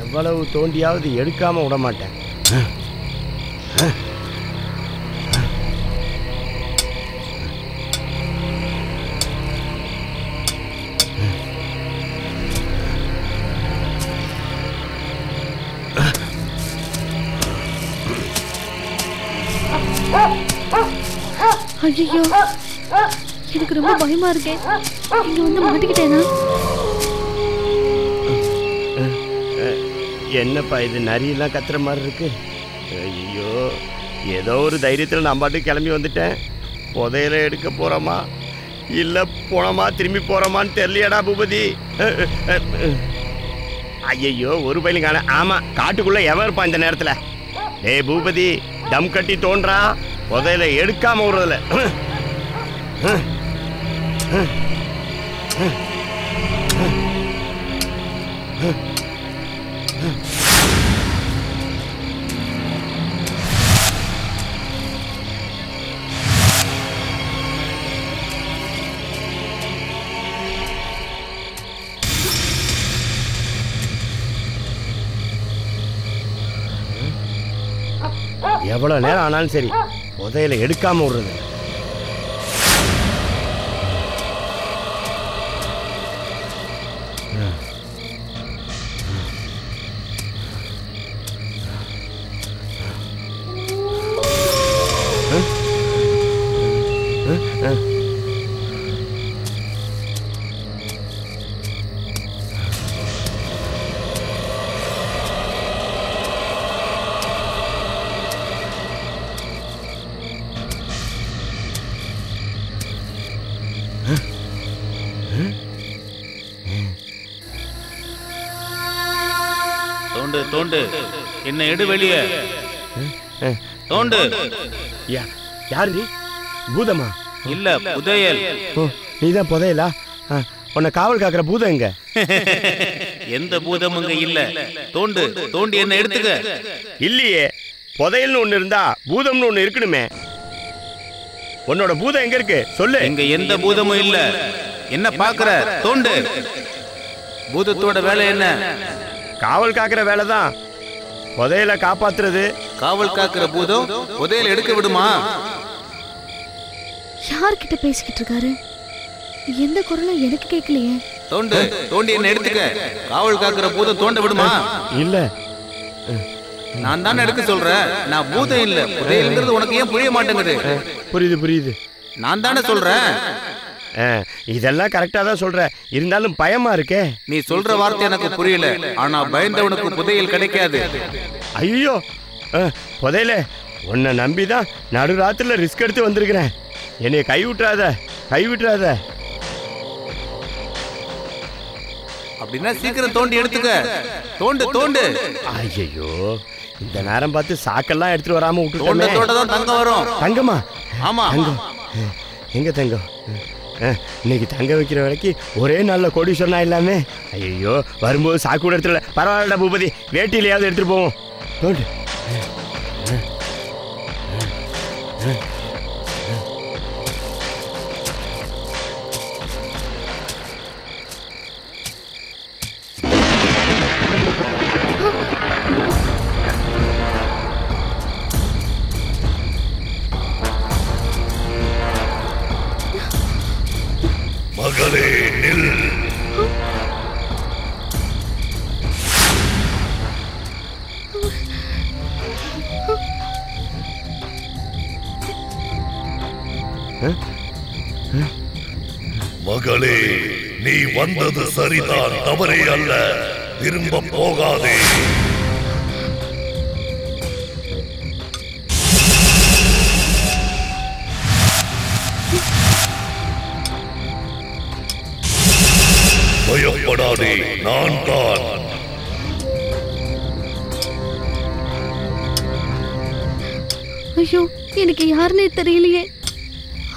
எவ்வளவு தோண்டியாவது எடுக்காம விட மாட்டேன். ஐயோ, எனக்கு ரொம்ப பயமா இருக்கே. இங்க வந்து மாட்டிக்கிட்டேனா? என்னப்பா இது நரியெல்லாம் கத்துற மாதிரி இருக்கு? ஐயோ, ஏதோ ஒரு தைரியத்தில் நான் பாட்டுக்கு கிளம்பி வந்துட்டேன். புதையில எடுக்க போறோமா இல்லை போனோமா திரும்பி போறோமான்னு தெரியலையாடா பூபதி. ஐயோ, ஒரு பயிலும் காண. ஆமா, காட்டுக்குள்ள எவன் இருப்பான் இந்த நேரத்தில்? டேய் பூபதி, டம் கட்டி தோன்றா, புதையில எடுக்காம விடுறதில்ல. எவ்வளவு நேரம் ஆனாலும் சரி புதையில எடுக்காம விடுறது. தோண்டு தோண்டு, என்ன எடு வெளியே. தோண்டு. யாரு? பூதமா? இல்ல, புதையல். நீதான் புதையலா? உன்னை காவல் காக்கிற பூதம் எங்க? எந்த பூதமும் இங்க இல்ல. தோண்டு தோண்டி என்ன எடுத்துக்க. இல்லையே, புதையல்னு ஒண்ணு இருந்தா பூதம்னு ஒண்ணு இருக்கணுமே. உன்னோட பூதம் எங்க இருக்கு சொல்லு. இங்க எந்த பூதமும் இல்ல. என்ன பாக்குற? தோண்டு. பூதத்தோட வேலை என்ன? காவல் காக்கிற வேலைதான். புதையல காப்பாத்துறது. காவல் காக்கிற பூதம் புதையல் எடுக்க விடுமா? யார்கிட்ட பேசிக்கிட்டு இருக்காரு? எந்த குரலும் எனக்கு கேட்கலையே. தோண்டு தோண்டி என்ன எடுத்துக்க. காவல் காக்கிற பூதம் தோண்ட விடுமா? இல்ல, நான் தானே எடுக்க சொல்றேன். நான் பூதம் இல்ல. புதையல்ங்கிறது உனக்கு ஏன் புரிய மாட்டேங்குது? புரியுது புரியுது. நான் தானே சொல்றேன். இதெல்லாம் கரெக்டா தான் சொல்ற. இருந்தாலும் பயமா இருக்கே. நீ சொல்ற வார்த்தை எனக்கு புரியல. ஆனா பயந்தவனுக்கு புதையல் கிடைக்காது. ஐயோ, புதையல உன்னை நம்பிதான் நடுராத்திரில ரிஸ்க் எடுத்து வந்திருக்கிறேன். என்னைய கைவிட்டுறாத, கைவிட்டுறாத. அப்படின்னா சீக்கிரம் தோண்டி எடுத்துக்க. தோண்டு தோண்டு. ஐயோ, இந்த நேரம் பார்த்து சாக்கெல்லாம் எடுத்துட்டு வராம விட்டுட்டோமே. தோண்டதான் தங்கம் வரும். தங்கமா? ஆமா. தங்கம் எங்க? தங்கம் இன்னைக்கு தங்க வைக்கிற வேலைக்கு ஒரே நாள்ல கோடீஸ்வரனா இல்லாமே. ஐயோ, வரும்போது சாக்கு கூட எடுத்துடல. பரவாயில்லடா பூபதி, வேட்டியிலையாவது எடுத்துட்டு போவோம். தோண்டு. மகளே நில். மகளே, நீ வந்தது சரிதான், தவறே அல்ல. திரும்ப போகாதே. பயப்படாதே, நான் தான். ஐயோ, எனக்கு யாருன்னே தெரியலையே.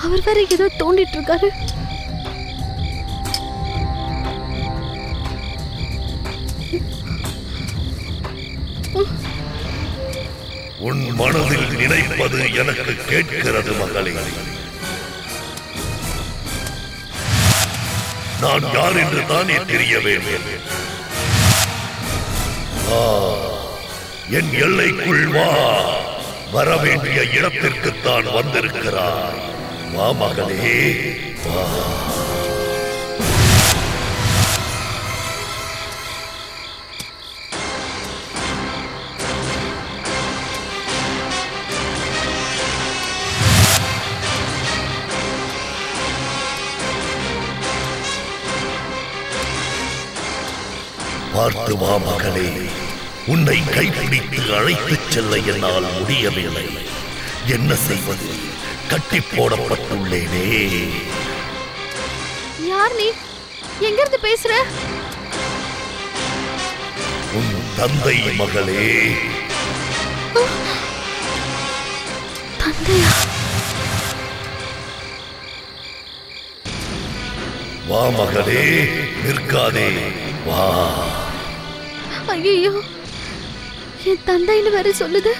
அவர் வேற ஏதோ தோண்டிட்டு இருக்காரு. உன் மனதில் நினைப்பது எனக்கு கேட்கிறது மகளே. நான் யார் என்று தானே தெரிய வேண்டும். என் எல்லைக்குள் வா. வரவேண்டிய இடத்திற்குத்தான் வந்திருக்கிறாய். வா மகளே வா. பார்த்து வா மகளே. உன்னை கைப்பிடித்து அழைத்துச் செல்ல என்னால் முடியவில்லை. என்ன செய்வது? கட்டி போடப்பட்டுள்ளேனே. யார் நீ? எங்கிருந்து பேசுற? உன் தந்தை மகளே. தந்தையா? வா மகளே, நிற்காதே, வா. ஐயோ, என் தந்தைன்னு வேற சொல்லுது.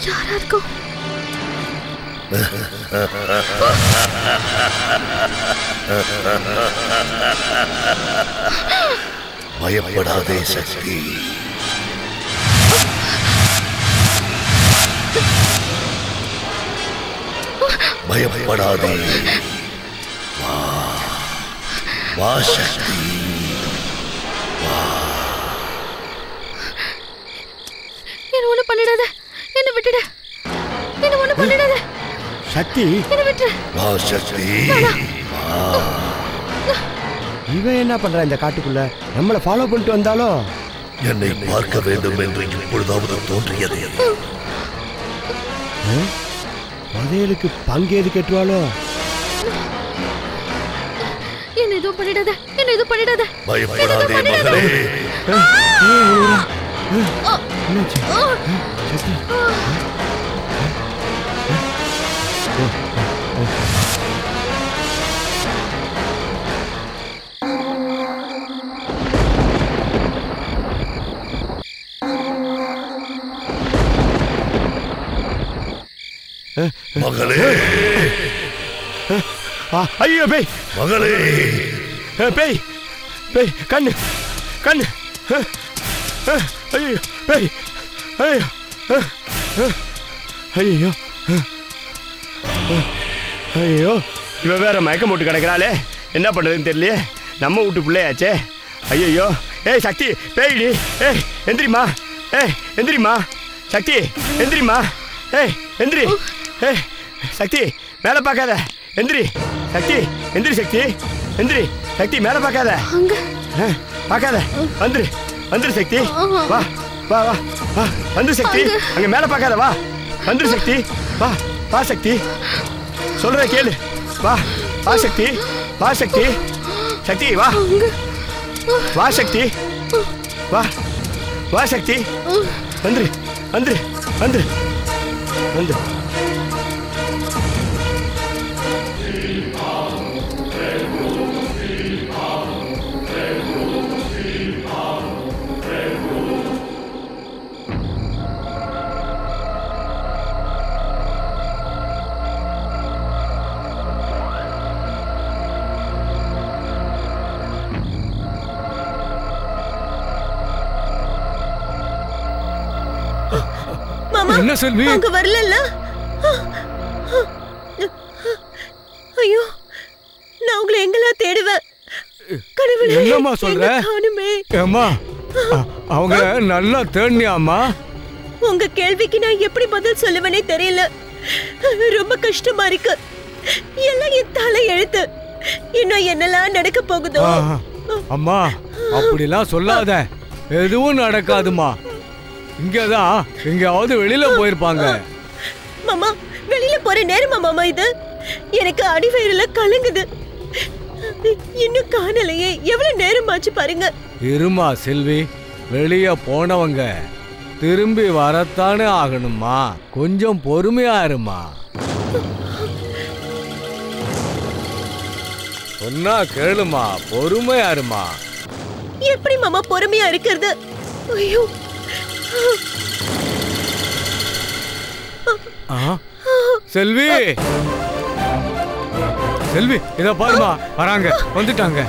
யாரா இருக்கும்? பயப்படாதே சக்தி. பயப்படாதே, வா. வா சக்தி, வா. என்ன ஒண்ணு பண்ணிடாத. என்ன விட்டுடு. என்ன ஒண்ணு பண்ணிடாத. சக்தி, என்ன விட்டு. வா சக்தி, வா. இவன் என்ன பண்றான் இந்த காட்டுக்குள்ள? நம்மளை ஃபாலோ பண்ணிட்டு வந்தாலும் என்னை பார்க்க வேண்டும் என்று இப்பொழுதாவது தோன்றியது. புதையலுக்கு பங்கேது கேட்டுவாளோ? என்ன எதுவும் பண்ணிடாத. என்ன எதுவும் பண்ணிடாத. பயப்படாதே மகளே. சக்தி, மகளே. ஐயோ பேய், மகளே. பேய், பேய், கண்ணு, கண்ணு. ஐயோ பேய், ஐயோ, ஐயோ, ஐயோ. இவ வேற மயக்கம் போட்டு கிடக்கிறாளே, என்ன பண்றதுன்னு தெரியலையே. நம்ம வீட்டு பிள்ளையாச்சே. ஐயோ. ஏய் சக்தி, பேய்டி. ஏய் எந்திரிமா. ஏய் எந்திரிமா. சக்தி எந்திரிமா. ஏய் எந்திரி. ஏய் சக்தி, மேலே பார்க்காத. எந்திரி சக்தி, எந்திரி சக்தி, எந்திரி சக்தி, மேலே பார்க்காத. பார்க்காத. வந்துரு, வந்துரு சக்தி. வா வா வா வா. வந்துரு சக்தி, அங்க மேலே பார்க்காத. வா வந்துரு சக்தி. வா வா சக்தி, சொல்ற கேளு. வா வா சக்தி, வா சக்தி. சக்தி வா. வா சக்தி, வா வா சக்தி. வந்துரு வந்துரு வந்துரு வந்துரு. என்ன செல்வி? அங்க வரல. ஐயோ, நான் உங்களை எங்கெல்லாம் தேடுவேன். கடவுளே, என்னம்மா சொல்ற? ஏம்மா, அவங்க நல்லா தேடினியாம்மா? உங்க கேள்விக்கு நான் எப்படி பதில் சொல்லுவேனே தெரியல. ரொம்ப கஷ்டமா இருக்கு. எல்லாம் என் தலை எழுத்து. இன்னும் என்னெல்லாம் நடக்க போகுதோ. அம்மா, அப்படிலாம் சொல்லாத. எதுவும் நடக்காதுமா. இங்கதான் எங்கயாவது வெளியில போயிருப்பாங்க. மாமா, வெளியில போற நேரமா மாமா இது? எனக்கு அடிவயிறுல கலங்குது. இன்னும் காணலையே. எவ்வளவு நேரமாச்சு பாருங்க. இருமா செல்வி, வெளிய போனவங்க திரும்பி வரத்தானே ஆகணுமா. கொஞ்சம் பொறுமையா இருமா. சொன்னா கேளுமா, பொறுமையா இருமா. எப்படி மாமா பொறுமையா இருக்கிறது? ஐயோ, செல்வி, செல்வி, இத பாருமா, வராங்க, வந்துட்டாங்க.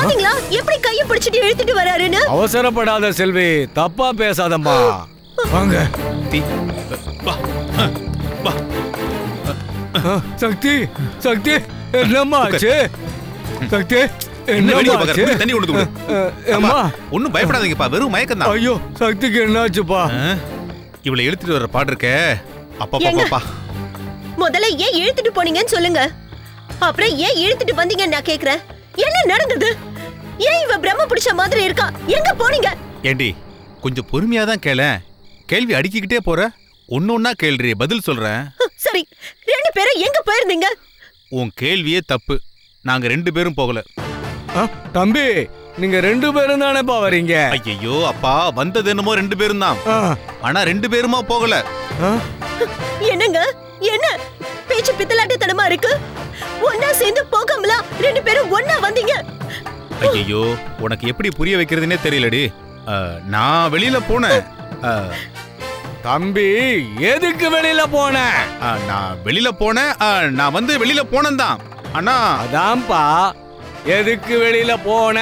பாத்தீங்களா எப்படி கையை பிடிச்சிட்டு இழுத்துட்டு வராருன்னு? அவசரப்படாத செல்வி, தப்பா பேசாதம்மா. வாங்க. வா வா. சக்தி சக்தி, என்னம்மா ஆச்சு? சக்தி என்னம்மா ஆச்சு? தண்ணி கொண்டு கொடு. அம்மா ஒன்னும் பயப்படாதீங்கப்பா, வெறும் மயக்கம் தான். ஐயோ சக்திக்கு என்னாச்சுப்பா? இவளை இழுத்துட்டு வர பாடு இருக்க. அப்பா முதல்ல ஏன் இழுத்துட்டு போனீங்கன்னு சொல்லுங்க. அப்புறம் ஏன் இழுத்துட்டு வந்தீங்கன்னு நான் கேக்குறேன். என்ன நடந்தது? ஏன் இவ பிரம்ம பிடிச்ச மாதிரி இருக்கா? எங்க போனீங்க? ஏண்டி கொஞ்சம் பொறுமையா தான் கேள. கேள்வி அடிக்கிட்டே போற. ஒன்னொன்னா கேள்றி, பதில் சொல்றேன். சரி, 2 பேரும் எங்க போயிருந்தீங்க? உன் கேள்வியே தப்பு. நாங்க 2 பேரும் போகல. தம்பி, நீங்க 2 பேரும் தானேப்பா வரீங்க? ஐயோ அப்பா, வந்தது என்னமோ 2 பேரும் தான். ஆனா 2 பேருமா போகல. என்னங்க என்ன பேச்சு பித்தலாட்டத்தனமா இருக்கு? ஒன்னா சேர்ந்து போகாமலா 2 பேரும் ஒன்னா வந்தீங்க? ஐயோ, உனக்கு எப்படி புரிய வைக்கிறதுனே தெரியலடி. நான் வெளியில போனேன். தம்பி, எதுக்கு வெளியில போன? நான் வெளியில போனேன். நான் வந்து வெளியில போனேன் தான். ஆனா அதான்ப்பா, எதுக்கு வெளியில போன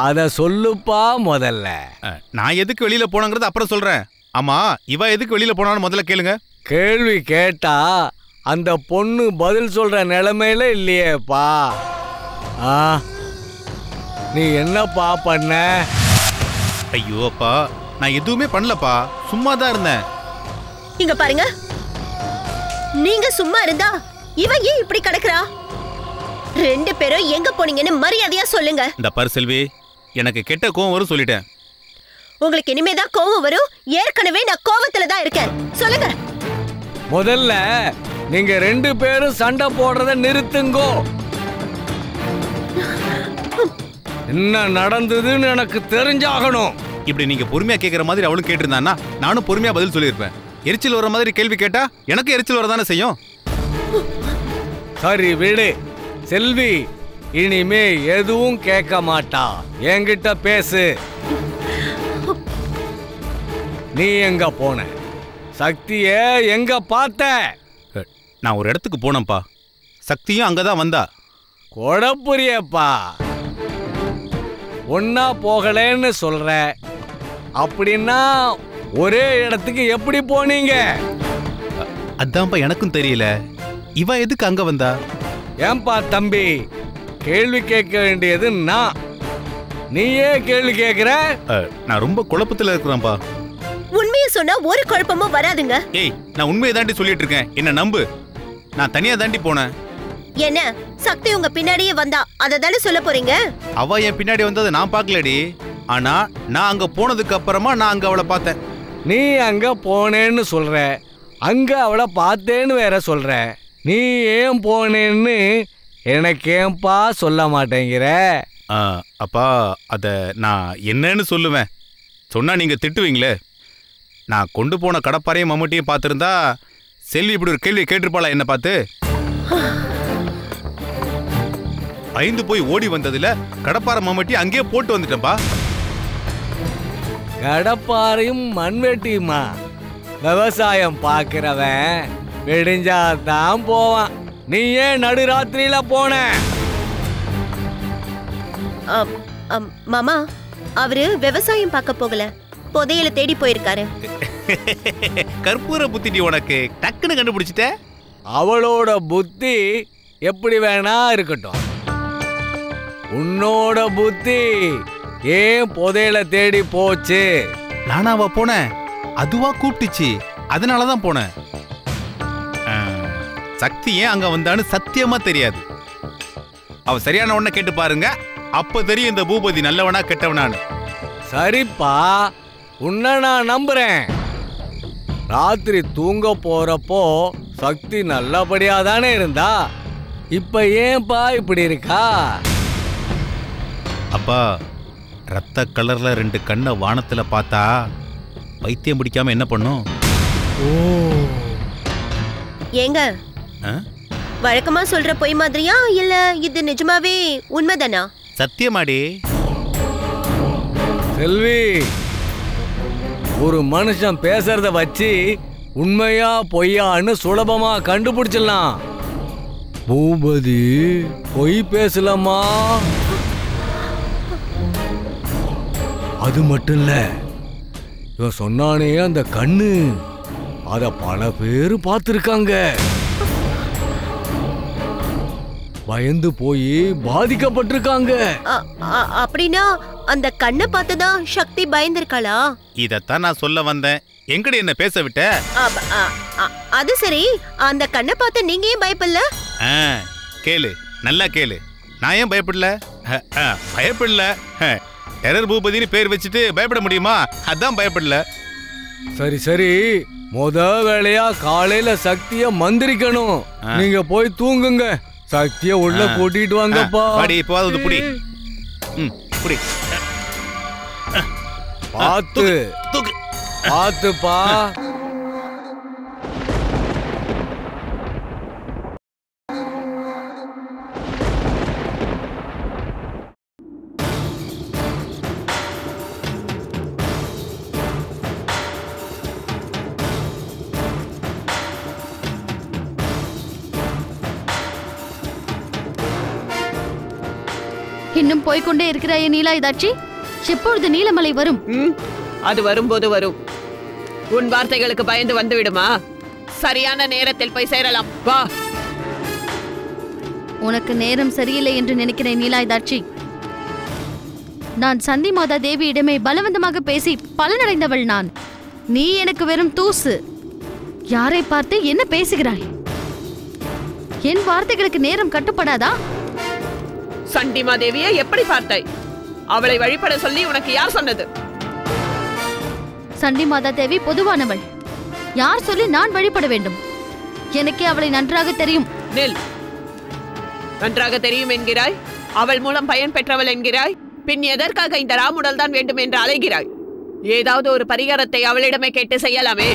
அத சொல்லுப்பா முதல்ல. நான் எதுக்கு வெளியில போனங்கிறத அப்புறம் சொல்றேன். ஆமா, இவ எதுக்கு வெளியில போனான்னு முதல்ல கேளுங்க. கேள்வி கேட்டா அந்த பொண்ணு பதில் சொல்ற நிலைமையில இல்லையேப்பா. நீ என்னப்பா பண்ண? ஐயோ அப்பா, நான் எதுவுமே பண்ணலப்பா, சும்மா தான் இருந்தேன். இங்க பாருங்க, நீங்க சும்மா இருந்தா இவ ஏன் இப்படி கிடக்குறா? 2 பேரும் எங்க போனீங்கன்னு மரியாதையா சொல்லுங்க. இந்த பாரு செல்வி, எனக்கு கெட்ட கோவம் வரும் சொல்லிட்டேன். உங்களுக்கு இனிமேதான் கோவம் வரும். ஏற்கனவே நான் கோவத்துல தான் இருக்கேன். சொல்லுங்க. முதல்ல நீங்க 2 பேரும் சண்டை போடுறத நிறுத்துங்கோ. என்ன நடந்ததுன்னு எனக்கு தெரிஞ்சாகணும். இப்படி நீங்க பொறுமையா கேட்கிற மாதிரி அவளும் கேட்டிருந்தான்னா நானும் பொறுமையா பதில் சொல்லியிருப்பேன். எரிச்சல் வர மாதிரி கேள்வி கேட்டா எனக்கு எரிச்சல் வரதானே செய்யும். சரி விடு செல்வி, இனிமே எதுவும் கேட்க மாட்டா. என்கிட்ட பேசு. நீ எங்க போன? சக்திய எங்க பார்த்த? நான் ஒரு இடத்துக்கு போனேன்ப்பா. சக்தியும் அங்கதான் வந்தா. கொடப்புரியப்பா, ஒன்னா போகலன்னு சொல்ற. அப்படின்னா ஒரே இடத்துக்கு எப்படி போனீங்க? அதான்ப்பா எனக்கும் தெரியல. இவ எதுக்கு அங்க வந்தா? ஏன்பா தம்பி, கேள்வி கேட்க வேண்டியது நான், நீயே கேள்வி கேட்கிற? நான் ரொம்ப குழப்பத்துல இருக்கிறேன்ப்பா. உண்மையை சொன்னா ஒரு குழப்பமும் வராதுங்க. ஏய், நான் உண்மையை தாண்டி சொல்லிட்டு இருக்கேன், என்ன நம்பு. நான் தனியா தாண்டி போனேன். என்ன சக்தி உங்க பின்னாடியே வந்தா, அத தானே சொல்ல போறீங்க? அவ என் பின்னாடி வந்ததை நான் பார்க்கலடி. ஆனா நான் அங்க போனதுக்கு அப்புறமா நான் அங்க அவளை பார்த்தேன். நீ அங்க போனேன்னு சொல்ற, அங்க அவளை பார்த்தேன்னு வேற சொல்ற. நீ ஏன் போனேன்னு எனக்கு ஏன்பா சொல்ல மாட்டேங்கிற? அப்பா, அத நான் என்னன்னு சொல்லுவேன். சொன்னா நீங்க திட்டுவீங்களே. நான் கொண்டு போன கடப்பாரையும் மம்முட்டியும் பார்த்திருந்தா செல்வி இப்படி ஒரு கேள்வி கேட்டிருப்பாளா என்ன பார்த்து? பயந்து போய் ஓடி வந்ததுல கடப்பாறை மம்முட்டி அங்கேயே போட்டு வந்துட்டேன்பா. கடப்பாறையும் மண்வெட்டியுமா? விவசாயம் பார்க்கிறவன் விடிஞ்சாதான் போவான். நீ ஏன் நடுராத்திரியில போன? மாமா, அவரு விவசாயம் பார்க்க போகல, புதையல தேடி போயிருக்காரு. கற்பூர புத்திடி உனக்கு டக்குன்னு கண்டுபிடிச்சிட்ட. அவளோட புத்தி எப்படி வேணா இருக்கட்டும், உன்னோட புத்தி ஏன் புதையல தேடி போச்சு? நானாவா போனேன்? அதுவா கூப்பிட்டுச்சு, அதனாலதான் போனேன். சக்தி ஏன் அங்க வந்தான்னு சத்தியமா தெரியாது. அவ சரியான ஒன்ன கேட்டு பாருங்க, அப்ப தெரியும் இந்த பூபதி நல்லவனா கெட்டவனான்னு. சரிப்பா, உன்னை நான் நம்புறேன். ராத்திரி தூங்க போறப்போ சக்தி நல்லபடியா தானே இருந்தா. இப்ப ஏன்பா இப்படி இருக்கா? அப்பா, ரத்த கலர்ல 2 கண்ணை வானத்துல பார்த்தா பைத்தியம் பிடிக்காம என்ன பண்ணும்? ஏங்க, வழக்கமா சொல்ற பொய் மாதிரியா இல்ல இது நிஜமாவே உண்மைதானா? சத்தியமாடி. செல்வி, ஒரு மனுஷன் பேசுறத வச்சு உண்மையா பொய்யான்னு சுலபமா கண்டுபிடிச்சிடலாம். பூபதி பொய் பேசலாமா? அது மட்டும் இல்ல, இவன் சொன்னானே அந்த கண்ணு, அத பல பேர் பார்த்திருக்காங்க. பயந்து போய் பாதிக்கப்பட்டிருக்காங்க. அப்படின்னா அந்த கண்ணை பார்த்துதான் சக்தி பயந்திருக்காளா? இதத்தான் நான் சொல்ல வந்தேன். எங்கடி என்ன பேச விட்ட? அது சரி, அந்த கண்ணை பார்த்து நீங்க ஏன் பயப்படல? கேளு, நல்லா கேளு. நான் ஏன் பயப்படல? பயப்படல. டெரர் பூபதினு பேர் வச்சுட்டு பயப்பட முடியுமா? அதான் பயப்படல. சரி சரி, முத வேலையா காலையில சக்திய மந்திரிக்கணும். நீங்க போய் தூங்குங்க. சக்திய உள்ள கூட்டிட்டு வாங்கப்பா. பாடி இப்போ அது புடி. புடி. பாத்து தூக்கு. பாத்துப்பா. இன்னும் போய்கொண்டே இருக்கிறாயே நீலாயுதாட்சி, எப்பொழுது நீலமலை வரும்? அது வரும்போது வரும். உன் வார்த்தைகளுக்கு பயந்து வந்து விடுமா? சரியான நேரத்தில் போய் சேரலாம். வா. உனக்கு நேரம் சரியில்லை என்று நினைக்கிறேன் நீலாயுதாட்சி. நான் சந்தி மாதா தேவியிடமே பலவந்தமாக பேசி பலனடைந்தவள் நான். நீ எனக்கு வெறும் தூசு. யாரை பார்த்து என்ன பேசுகிறாய்? என் வார்த்தைகளுக்கு நேரம் கட்டுப்படாதா? சண்டிமா தேவியை எப்படி பார்த்தாய்? அவளை வழிபட சொல்லி உனக்கு யார் சொன்னது? சண்டி மாதா தேவி பொதுவானவள். யார் சொல்லி நான் வழிபட வேண்டும்? எனக்கே அவளை நன்றாக தெரியும். நெல், நன்றாக தெரியும் என்கிறாய். அவள் மூலம் பயன் பெற்றவள் என்கிறாய். பின் எதற்காக இந்த ராமுடல் தான் வேண்டும் என்று அலைகிறாய்? ஏதாவது ஒரு பரிகாரத்தை அவளிடமே கேட்டு செய்யலாமே.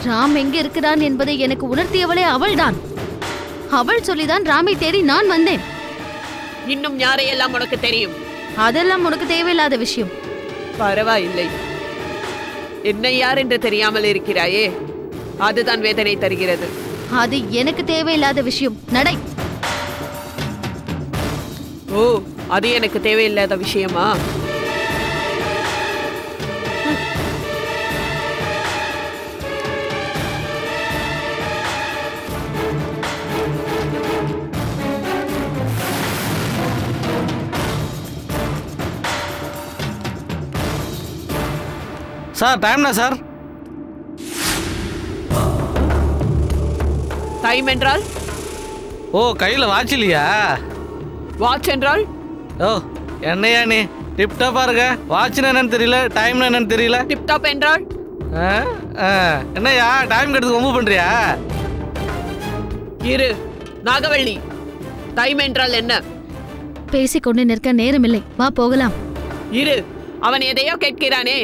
ராம் எங்க இருக்கிறான் என்பதை எனக்கு உணர்த்தியவளே அவள்தான். அவள் சொல்லிதான் ராமை தேடி நான் வந்தேன். இன்னும் யாரையெல்லாம் உனக்கு தெரியும்? அதெல்லாம் உனக்கு தேவையில்லாத விஷயம். பரவாயில்லை, என்னை யார் என்று தெரியாமல் இருக்கிறாயே, அதுதான் வேதனை தருகிறது. அது எனக்கு தேவையில்லாத விஷயம். நடை. ஓ, அது எனக்கு தேவையில்லாத விஷயமா? சார் டைம்னா சார்? டைம் என்றால்? ஓ, கையில் வாட்ச் இல்லையா? வாட்ச் என்றால்? ஓ, என்னையா நீ டிப்டாப்பா இருக்க? வாட்ச்னா என்னன்னு தெரியல, டைம்னா என்னன்னு தெரியல. டிப்டாப் என்றால்? என்னையா டைம் கெடுத்து ரொம்ப பண்றியா? இரு நாகவள்ளி, டைம் என்றால் என்ன? பேசிக்கொண்டு நிற்க நேரமில்லை, வா போகலாம். இரு, அவன் எதையோ கேட்கிறானே,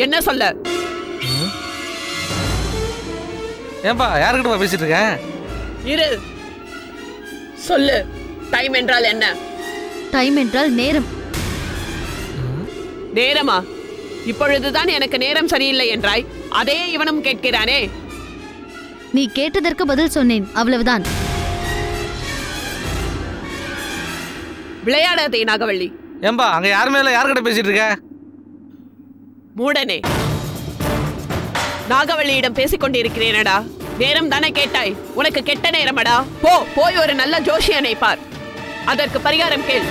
என்ன சொல்ல? ஏன்பா யாருக்கிட்ட பேசிட்டு இருக்க? இரு, சொல்லு, டைம் என்றால் என்ன? டைம் என்றால் நேரம். நேரமா? இப்பொழுதுதான் எனக்கு நேரம் சரியில்லை என்றாய், அதே இவனும் கேட்கிறானே. நீ கேட்டதற்கு பதில் சொன்னேன், அவ்வளவுதான். விளையாடாதே நாகவள்ளி. ஏம்பா அங்க யாருமே இல்ல, யாருக்கிட்ட பேசிட்டு இருக்க? மூடனே, நாகவள்ளியிடம் பேசிக் கொண்டிருக்கிறேனடா. நேரம் தானே கேட்டாய், உனக்கு கெட்ட நேரமடா. போய் ஒரு நல்ல ஜோஷியனை பார், அதற்கு பரிகாரம் கேள்.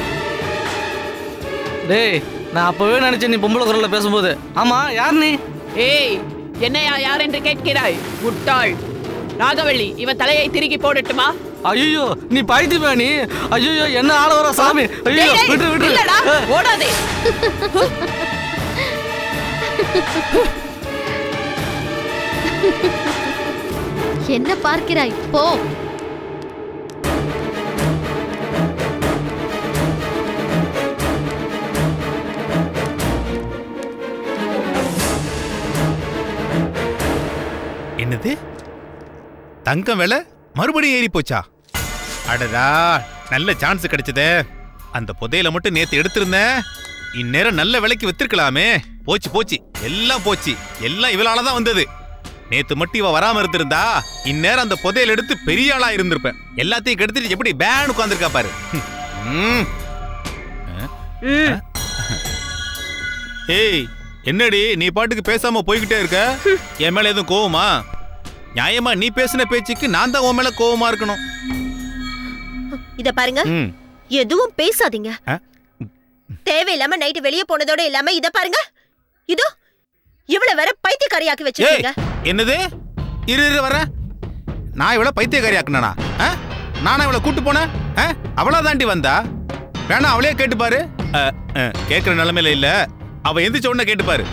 டேய், நான் அப்பவே நினைச்சேன் நீ பொம்பளை குரல்ல பேசும்போது. ஆமா, யார் நீ? ஏய், என்னையா யார் என்று கேட்கிறாய்? முட்டாள். நாகவள்ளி, இவன் தலையை திருகி போடட்டுமா? ஐயோ, நீ பைத்தியமா நீ? ஐயோ, என்ன ஆள வர சாமி. ஐயோ, விட்டு விட்டு. இல்லடா, ஓடாதே. என்ன பார்க்கிறாய்? போ. என்னது? தங்கம் விலை மறுபடியும் ஏறி போச்சா? அடடா, நல்ல சான்ஸ் கிடைச்சதே. அந்த புதையில மட்டும் நேத்து எடுத்திருந்தேன், இந்நேரம் நல்ல விலைக்கு வித்திருக்கலாமே. போச்சு போச்சு, எல்லாம் போச்சு. எல்லாம் இவளாலதான் வந்தது. நேத்து மட்டும் இவ வராம இருந்திருந்தா இந்நேரம் அந்த புதையல் எடுத்து பெரிய ஆளா இருந்திருப்பேன். எல்லாத்தையும் கெடுத்துட்டு எப்படி பேன் உட்கார்ந்திருக்கா பாரு. ஏய் என்னடி நீ பாட்டுக்கு பேசாம போய்கிட்டே இருக்க? என் மேல எதுவும் கோவமா? நியாயமா நீ பேசின பேச்சுக்கு நான் தான் உன் மேல கோவமா இருக்கணும். இத பாருங்க, எதுவும் பேசாதீங்க. தேவையில்லாம நைட்டு வெளியே போனதோட இல்லாம இத பாருங்க, இதோ இவ்வளவு வேற பைத்தியக்காரியாக்கி வச்சிருக்கீங்க. என்னது? இரு வர. நான் இவ்வளவு பைத்தியக்காரியாக்குனா? நானா இவ்வளவு கூட்டு போனேன்? அவளா தாண்டி வந்தா? வேணா அவளே கேட்டு பாரு. கேட்கிற நிலைமையில இல்ல, அவ எந்திரிச்ச உடனே கேட்டு பாரு.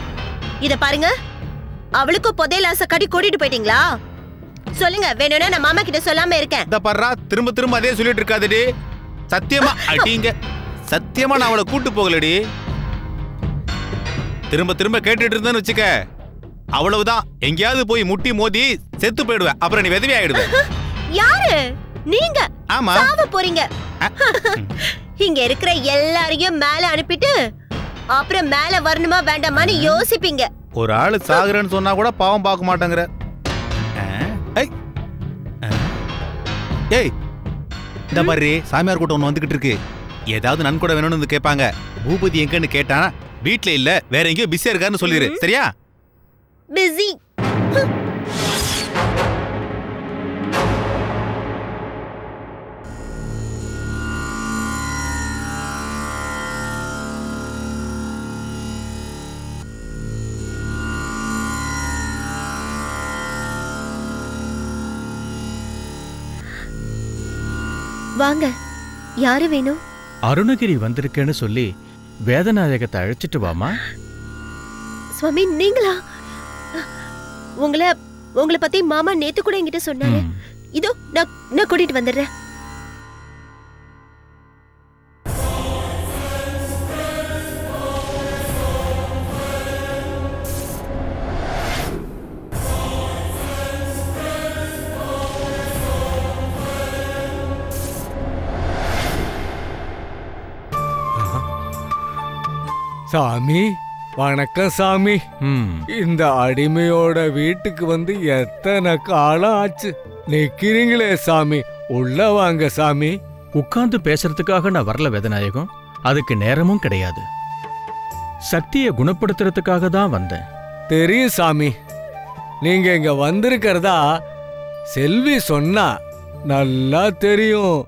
இத பாருங்க, அவளுக்கு புதையல் ஆசை கட்டி கூட்டிட்டு போயிட்டீங்களா? சொல்லுங்க, வேணும்னா நான் மாமா கிட்ட சொல்லாம இருக்கேன். இத பாருடா, திரும்ப திரும்ப அதே சொல்லிட்டு இருக்காதடி. சத்தியமா அடிங்க, சத்தியமா நான் அவளை கூட்டு போகலடி. திரும்ப திரும்ப கேட்டுட்டு இருந்தேன்னு வச்சுக்க, அவ்வளவுதான். எங்கேயாவது போய் முட்டி மோதி செத்து போயிடுவேன். அப்புறம் நீ விதவி ஆயிடுவ. யாரு நீங்க? ஆமா, சாவ போறீங்க. இங்க இருக்கிற எல்லாரையும் மேல அனுப்பிட்டு அப்புறம் மேல வரணுமா வேண்டாமான்னு யோசிப்பீங்க. ஒரு ஆளு சாகுறேன்னு சொன்னா கூட பாவம் பார்க்க மாட்டேங்கிற. ஏய் இந்த மாதிரி சாமியார் கூட்டம் ஒன்று வந்துகிட்டு இருக்கு. ஏதாவது நன்கொடை வேணும்னு வந்து கேட்பாங்க. பூபதி எங்கன்னு கேட்டா வீட்டுல இல்ல வேற எங்கேயோ பிஸியா இருக்காருன்னு சொல்லிடு. சரியா? பிஸி. வாங்க, யாரு வேணும்? அருணகிரி வந்திருக்கேன்னு சொல்லி வேதநாயகத்தை அழைச்சிட்டு வாமா. சுவாமி நீங்களா? உங்களை பத்தி மாமா நேத்து கூட என்கிட்ட சொன்னாரு. இதோ நான் கூட்டிட்டு வந்துடுறேன். சாமி வணக்கம் சாமி. இந்த அடிமையோட வீட்டுக்கு வந்து எத்தனை காலம் ஆச்சு. நிக்கிறீங்களே சாமி, உள்ள வாங்க சாமி. உட்கார்ந்து பேசுறதுக்காக நான் வரல வேதநாயகம், அதுக்கு நேரமும் கிடையாது. சக்தியை குணப்படுத்துறதுக்காக தான் வந்தேன். தெரியும் சாமி, நீங்க இங்க வந்திருக்கிறதா செல்வி சொன்னா. நல்லா தெரியும்,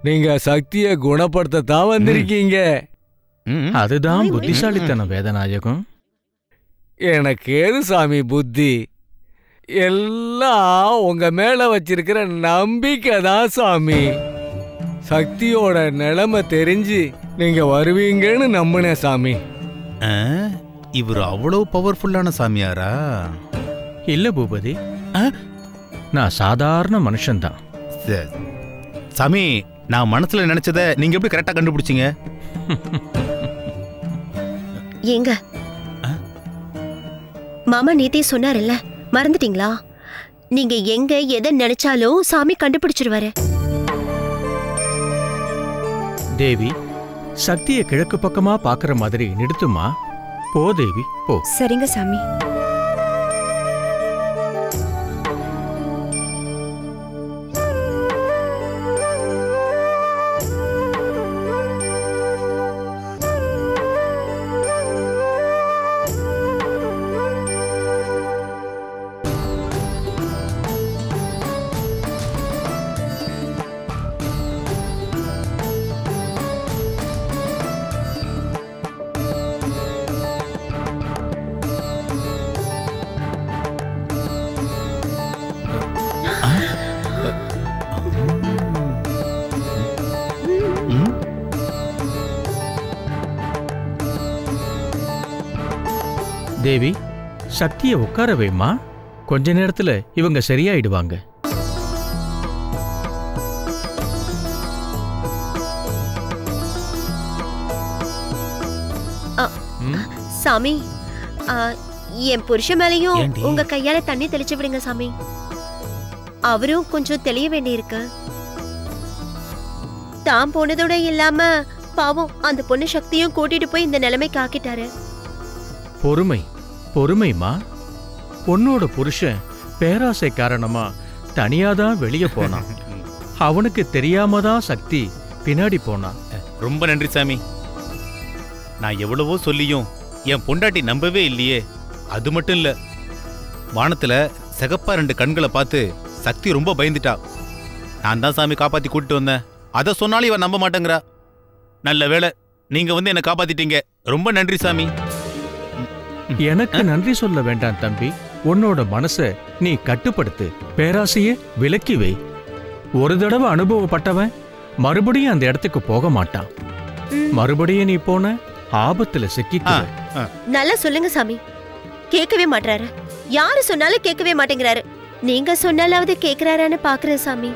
நீங்க சக்தியை குணப்படுத்த தான் வந்திருக்கீங்க. அதுதான் புத்திசாலித்தனம் வேதநாயகம். எனக்கு ஏது சாமி புத்தி? எல்லாம் உங்க மேல வச்சிருக்கிற நம்பிக்கை தான் சாமி. சக்தியோட நிலைமை தெரிஞ்சு நீங்க வருவீங்கன்னு நம்பினேன் சாமி. இவர் அவ்வளவு பவர்ஃபுல்லான சாமியாரா? இல்ல பூபதி, நான் சாதாரண மனுஷன்தான். சாமி, நான் மனசுல நினைச்சத நீங்க எப்படி கரெக்டா கண்டுபிடிச்சீங்க? ஏங்க, மாமா நேத்தே சொன்னார்ல, மறந்துட்டீங்களா? நீங்க எங்க எதை நினைச்சாலும் சாமி கண்டுபிடிச்சிருவாரு. தேவி, சக்தியை கிழக்கு பக்கமா பாக்குற மாதிரி நிறுத்துமா. போ தேவி போ. சரிங்க சாமி. தேவி, சக்தியை உட்கார வைமா. கொஞ்ச நேரத்துல இவங்க சரியாயிடுவாங்க. சாமி, என் புருஷ மேலையும் உங்க கையால தண்ணி தெளிச்சு விடுங்க சாமி. அவரும் கொஞ்சம் தெளிய வேண்டியிருக்கு. தான் போனதோட இல்லாம பாவம் அந்த பொண்ணு சக்தியும் கூட்டிட்டு போய் இந்த நிலைமைக்கு ஆக்கிட்டாரு. பொறுமை பொறுமைமா. பொண்ணோட புருஷன் பேராசை காரணமா தனியாதான் வெளியே போனான். அவனுக்கு தெரியாம தான் சக்தி பின்னாடி போனான். ரொம்ப நன்றி சாமி. நான் எவ்வளவோ சொல்லியும் என் பொண்டாட்டி நம்பவே இல்லையே. அது மட்டும் இல்ல, வானத்துல சிகப்பா 2 கண்களை பார்த்து சக்தி ரொம்ப பயந்துட்டா. நான் தான் சாமி காப்பாத்தி கூட்டிட்டு வந்தேன். அதை சொன்னாலும் இவன் நம்ப மாட்டேங்கிறா. நல்ல வேளை நீங்க வந்து என்னை காப்பாத்திட்டீங்க. ரொம்ப நன்றி சாமி. எனக்கு நன்றி சொல்ல வேண்டாம் தம்பி. உன்னோட மனசை நீ கட்டுப்படுத்து, பேராசையே விலக்கி வை. ஒரு தடவை அனுபவப்பட்டவன் மறுபடியும் அந்த இடத்துக்கு போக மாட்டான். மறுபடியும் நீ போன ஆபத்துல சிக்கிக்குவ. நல்லா சொல்லுங்க சாமி. கேட்கவே மாட்டாரு. யாரு சொன்னாலும் கேட்கவே மாட்டேங்கிறாரு. நீங்க சொன்னாலாவது கேக்குறாரான்னு பாக்குறேன் சாமி.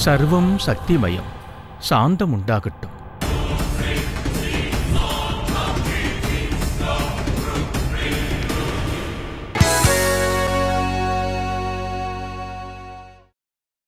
சர்வம் சக்திமயம். சாந்தம் உண்டாகட்டும்.